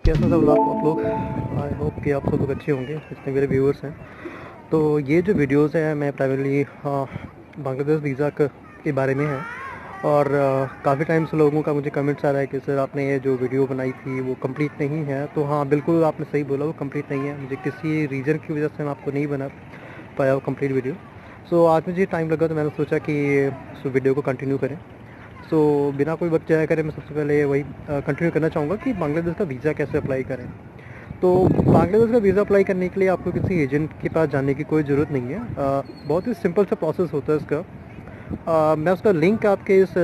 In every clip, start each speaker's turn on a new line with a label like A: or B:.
A: कैसा सब आप लोग। आई होप कि आप सब लोग अच्छे होंगे जितने मेरे व्यूअर्स हैं। तो ये जो वीडियोस हैं मैं प्राइमरली बांग्लादेश वीज़ा के बारे में है। और काफ़ी टाइम से लोगों का मुझे कमेंट्स आ रहा है कि सर आपने ये जो वीडियो बनाई थी वो कंप्लीट नहीं है। तो हाँ, बिल्कुल आपने सही बोला, वो कंप्लीट नहीं है। मुझे किसी रीज़न की वजह से मैं आपको नहीं बना पाया वो कंप्लीट वीडियो। सो आज मुझे टाइम लगा तो मैंने सोचा कि उस वीडियो को कंटिन्यू करें। सो बिना कोई वक्त जाया करें, मैं सबसे पहले वही कंटिन्यू करना चाहूँगा कि बांग्लादेश का वीज़ा कैसे अप्लाई करें। तो बांग्लादेश का वीज़ा अप्लाई करने के लिए आपको किसी एजेंट के पास जाने की कोई ज़रूरत नहीं है। बहुत ही सिंपल सा प्रोसेस होता है इसका। मैं उसका लिंक आपके इस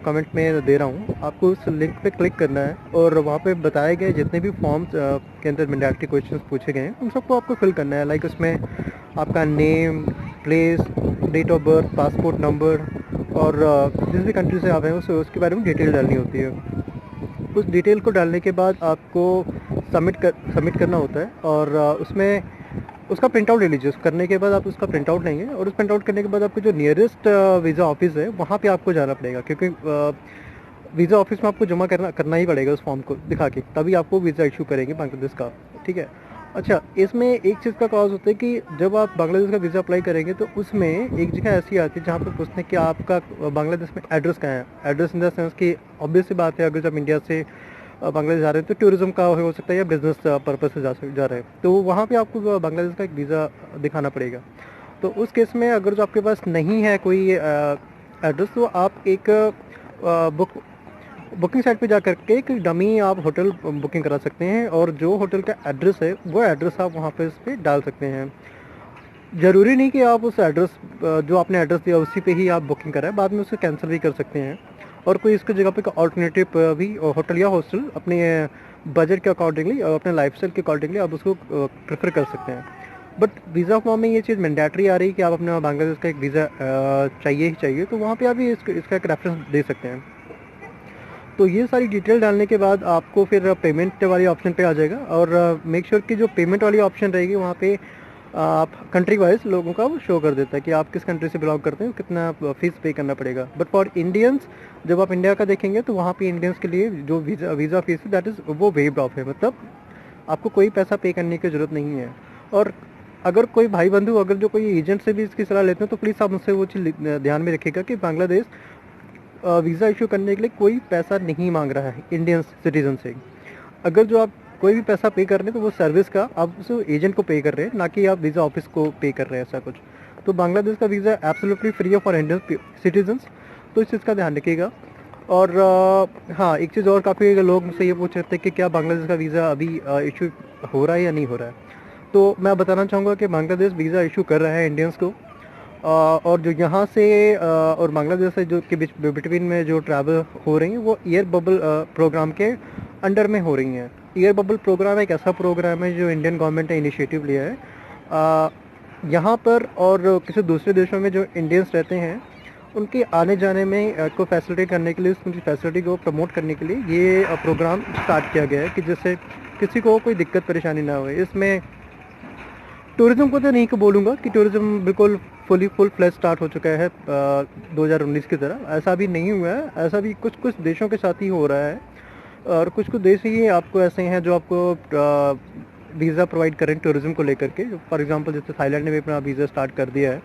A: कमेंट में दे रहा हूँ। आपको उस लिंक पे क्लिक करना है और वहाँ पे बताए गए जितने भी फॉर्म्स के अंदर मैंडेटरी क्वेश्चंस पूछे गए हैं उन सबको आपको फिल करना है। लाइक उसमें आपका name, place, date of birth, passport number और जिस भी कंट्री से आप हैं उसके बारे में डिटेल डालनी होती है। उस डिटेल को डालने के बाद आपको सबमिट करना होता है और उसमें उसका प्रिंट आउट ले लीजिए। करने के बाद आप उसका प्रिंट आउट लेंगे और उस प्रिंट आउट करने के बाद आपको जो नियरेस्ट वीज़ा ऑफिस है वहाँ पे आपको जाना पड़ेगा, क्योंकि वीज़ा ऑफिस में आपको जमा करना ही पड़ेगा उस फॉर्म को दिखा के, तभी आपको वीज़ा इशू करेंगे बांग्लादेश का। ठीक है। अच्छा, इसमें एक चीज़ का क्लॉज होता है कि जब आप बांग्लादेश का वीज़ा अप्लाई करेंगे तो उसमें एक जगह ऐसी आती है जहाँ पर पूछते हैं कि आपका बांग्लादेश में एड्रेस कहाँ है। एड्रेस इन द सेंस कि ऑब्वियस सी बात है, अगर जब इंडिया से बांग्लादेश जा रहे हैं तो टूरिज्म का हो सकता है या बिजनेस पर्पज से जा रहे हैं, तो वहाँ पे आपको बांग्लादेश का एक वीज़ा दिखाना पड़ेगा। तो उस केस में अगर जो आपके पास नहीं है कोई एड्रेस, तो आप एक बुकिंग साइट पे जा करके एक डमी आप होटल बुकिंग करा सकते हैं और जो होटल का एड्रेस है वो एड्रेस आप वहाँ पे इस पर डाल सकते हैं। ज़रूरी नहीं कि आप उस एड्रेस जो आपने एड्रेस दिया उसी पे ही आप बुकिंग कराएं, बाद में उसे कैंसिल भी कर सकते हैं। और कोई इसकी जगह पे अल्टरनेटिव भी होटल या हॉस्टल अपने बजट के अकॉर्डिंगली और अपने लाइफस्टाइल के अकॉर्डिंगली आप उसको प्रेफर कर सकते हैं। बट वीज़ा फॉर्म में ये चीज़ मैंडेटरी आ रही है कि आप अपना बांग्लादेश का एक वीज़ा चाहिए ही चाहिए, तो वहाँ पे आप इसका एक रेफरेंस दे सकते हैं। तो ये सारी डिटेल डालने के बाद आपको फिर पेमेंट वाली ऑप्शन पे आ जाएगा और मेक श्योर कि जो पेमेंट वाली ऑप्शन रहेगी वहाँ पे आप कंट्री वाइज लोगों का वो शो कर देता है कि आप किस कंट्री से बिलोंग करते हैं, कितना फीस पे करना पड़ेगा। बट फॉर इंडियंस, जब आप इंडिया का देखेंगे तो वहाँ पे इंडियंस के लिए जो वीज़ा फीस है दैट इज़ वो वेव्ड ऑफ है, मतलब आपको कोई पैसा पे करने की ज़रूरत नहीं है। और अगर कोई भाई बंधु अगर जो कोई एजेंट से भी इसकी सलाह लेते हैं तो प्लीज़ आप मुझसे वो चीज़ ध्यान में रखिएगा कि बांग्लादेश वीज़ा इशू करने के लिए कोई पैसा नहीं मांग रहा है इंडियन सिटीजन से। अगर जो आप कोई भी पैसा पे कर रहे हैं तो वो सर्विस का आप उस एजेंट को पे कर रहे हैं, ना कि आप वीज़ा ऑफिस को पे कर रहे हैं, ऐसा कुछ। तो बांग्लादेश का वीज़ा एब्सोल्युटली फ्री है फॉर इंडियन सिटीजन्स, तो इस चीज़ का ध्यान रखिएगा। और हाँ, एक चीज़ और, काफ़ी लोग मुझसे ये पूछ रहे थे कि क्या बांग्लादेश का वीज़ा अभी इशू हो रहा है या नहीं हो रहा है। तो मैं बताना चाहूँगा कि बांग्लादेश वीज़ा इशू कर रहा है इंडियंस को। और जो यहाँ से और बांग्लादेश से जो के बिटवीन में जो ट्रैवल हो रही हैं वो एयर बबल प्रोग्राम के अंडर में हो रही हैं। एयर बबल प्रोग्राम एक ऐसा प्रोग्राम है जो इंडियन गवर्नमेंट ने इनिशिएटिव लिया है यहाँ पर, और किसी दूसरे देशों में जो इंडियंस रहते हैं उनके आने जाने में को फैसिलिटेट करने के लिए, उनकी फैसिलिटी को प्रमोट करने के लिए ये प्रोग्राम स्टार्ट किया गया है कि जिससे किसी को कोई दिक्कत परेशानी ना हो। इसमें टूरिज़्म को तो नहीं बोलूँगा कि टूरिज़्म बिल्कुल फुल फ्लैश स्टार्ट हो चुका है 2019 की तरह, ऐसा भी नहीं हुआ है। ऐसा भी कुछ कुछ देशों के साथ ही हो रहा है और कुछ कुछ देश ही आपको ऐसे हैं जो आपको वीज़ा प्रोवाइड करें टूरिज़्म को लेकर के। फॉर एग्जांपल जैसे थाईलैंड ने भी अपना वीज़ा स्टार्ट कर दिया है,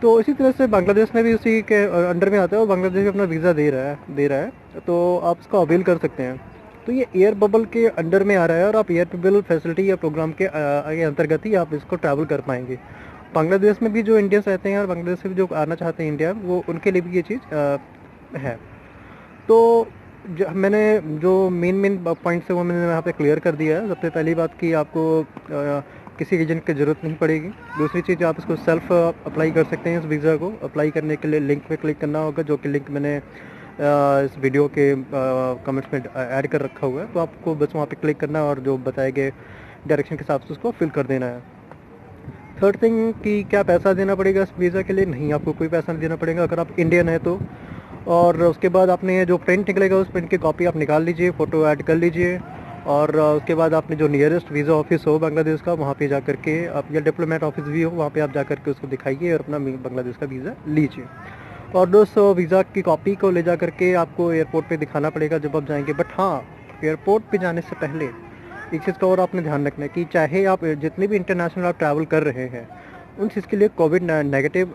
A: तो इसी तरह से बांग्लादेश में भी उसी के अंडर में आता है और बांग्लादेश भी अपना वीज़ा दे रहा है, तो आप उसका अवेल कर सकते हैं। तो ये एयर बबल के अंडर में आ रहा है और आप एयर बबल फैसिलिटी या प्रोग्राम के अंतर्गत ही आप इसको ट्रैवल कर पाएंगे। बांग्लादेश में भी जो इंडियंस रहते हैं और बांग्लादेश से भी जो आना चाहते हैं इंडिया, वो उनके लिए भी ये चीज़ है। तो मैंने जो मेन पॉइंट्स है वो मैंने यहाँ पे क्लियर कर दिया है। सबसे पहली बात कि आपको किसी एजेंट की ज़रूरत नहीं पड़ेगी। दूसरी चीज़, आप इसको सेल्फ अप्लाई कर सकते हैं। इस वीज़ा को अप्लाई करने के लिए लिंक पे क्लिक करना होगा, जो कि लिंक मैंने इस वीडियो के कमेंट्स में ऐड कर रखा हुआ है। तो आपको बस वहाँ पे क्लिक करना है और जो बताए गए डायरेक्शन के हिसाब से उसको फिल कर देना है। थर्ड थिंग कि क्या पैसा देना पड़ेगा इस वीज़ा के लिए? नहीं, आपको कोई पैसा नहीं देना पड़ेगा अगर आप इंडियन है तो। और उसके बाद आपने जो प्रिंट निकलेगा उस प्रिंट की कॉपी आप निकाल लीजिए, फ़ोटो ऐड कर लीजिए और उसके बाद आपने जो नियरेस्ट वीज़ा ऑफिस हो बांग्लादेश का वहाँ पे जा कर के आप, या डिप्लोमेट ऑफिस भी हो, वहाँ पे आप जा कर के उसको दिखाइए और अपना बांग्लादेश का वीज़ा लीजिए। और दोस्तों, वीज़ा की कॉपी को ले जा करके आपको एयरपोर्ट पे दिखाना पड़ेगा जब आप जाएंगे। बट हाँ, एयरपोर्ट पे जाने से पहले एक चीज़ का और आपने ध्यान रखना है कि चाहे आप जितने भी इंटरनेशनल आप ट्रैवल कर रहे हैं, उन चीज़ के लिए कोविड नेगेटिव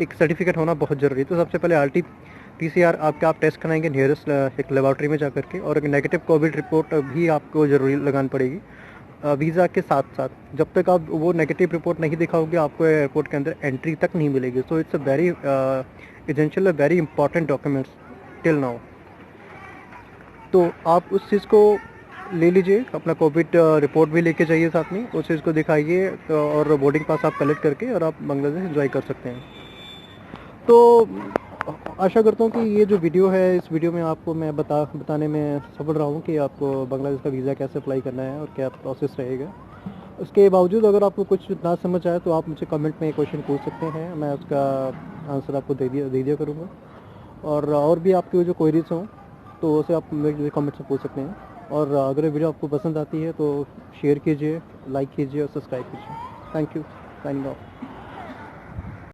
A: एक सर्टिफिकेट होना बहुत ज़रूरी है। तो सबसे पहले RT-PCR आपका आप टेस्ट कराएंगे नियरेस्ट एक लेबॉर्ट्री में जा करके, और एक नेगेटिव कोविड रिपोर्ट भी आपको ज़रूरी लगानी पड़ेगी वीज़ा के साथ साथ। जब तक आप वो नेगेटिव रिपोर्ट नहीं दिखाओगे, आपको एयरपोर्ट के अंदर एंट्री तक नहीं मिलेगी। So it's a very essential, very important documents till now. तो आप उस चीज़ को ले लीजिए, अपना कोविड रिपोर्ट भी लेके जाइए साथ में, उस चीज़ को दिखाइए, तो और बोर्डिंग पास आप कलेक्ट करके और आप बांग्लादेश एंजॉय कर सकते हैं। तो आशा करता हूँ कि ये जो वीडियो है, इस वीडियो में आपको मैं बताने में सफल रहा हूँ कि आपको बांग्लादेश का वीज़ा कैसे अप्लाई करना है और क्या प्रोसेस रहेगा। उसके बावजूद अगर आपको कुछ ना समझ आए तो आप मुझे कमेंट में क्वेश्चन पूछ सकते हैं, मैं उसका आंसर आपको दे दिया करूँगा। और भी आपकी जो क्वेरीज हों तो उसे आप मेरे कमेंट से पूछ सकते हैं। और अगर वीडियो आपको पसंद आती है तो शेयर कीजिए, लाइक कीजिए और सब्सक्राइब कीजिए। Thank you, signing off.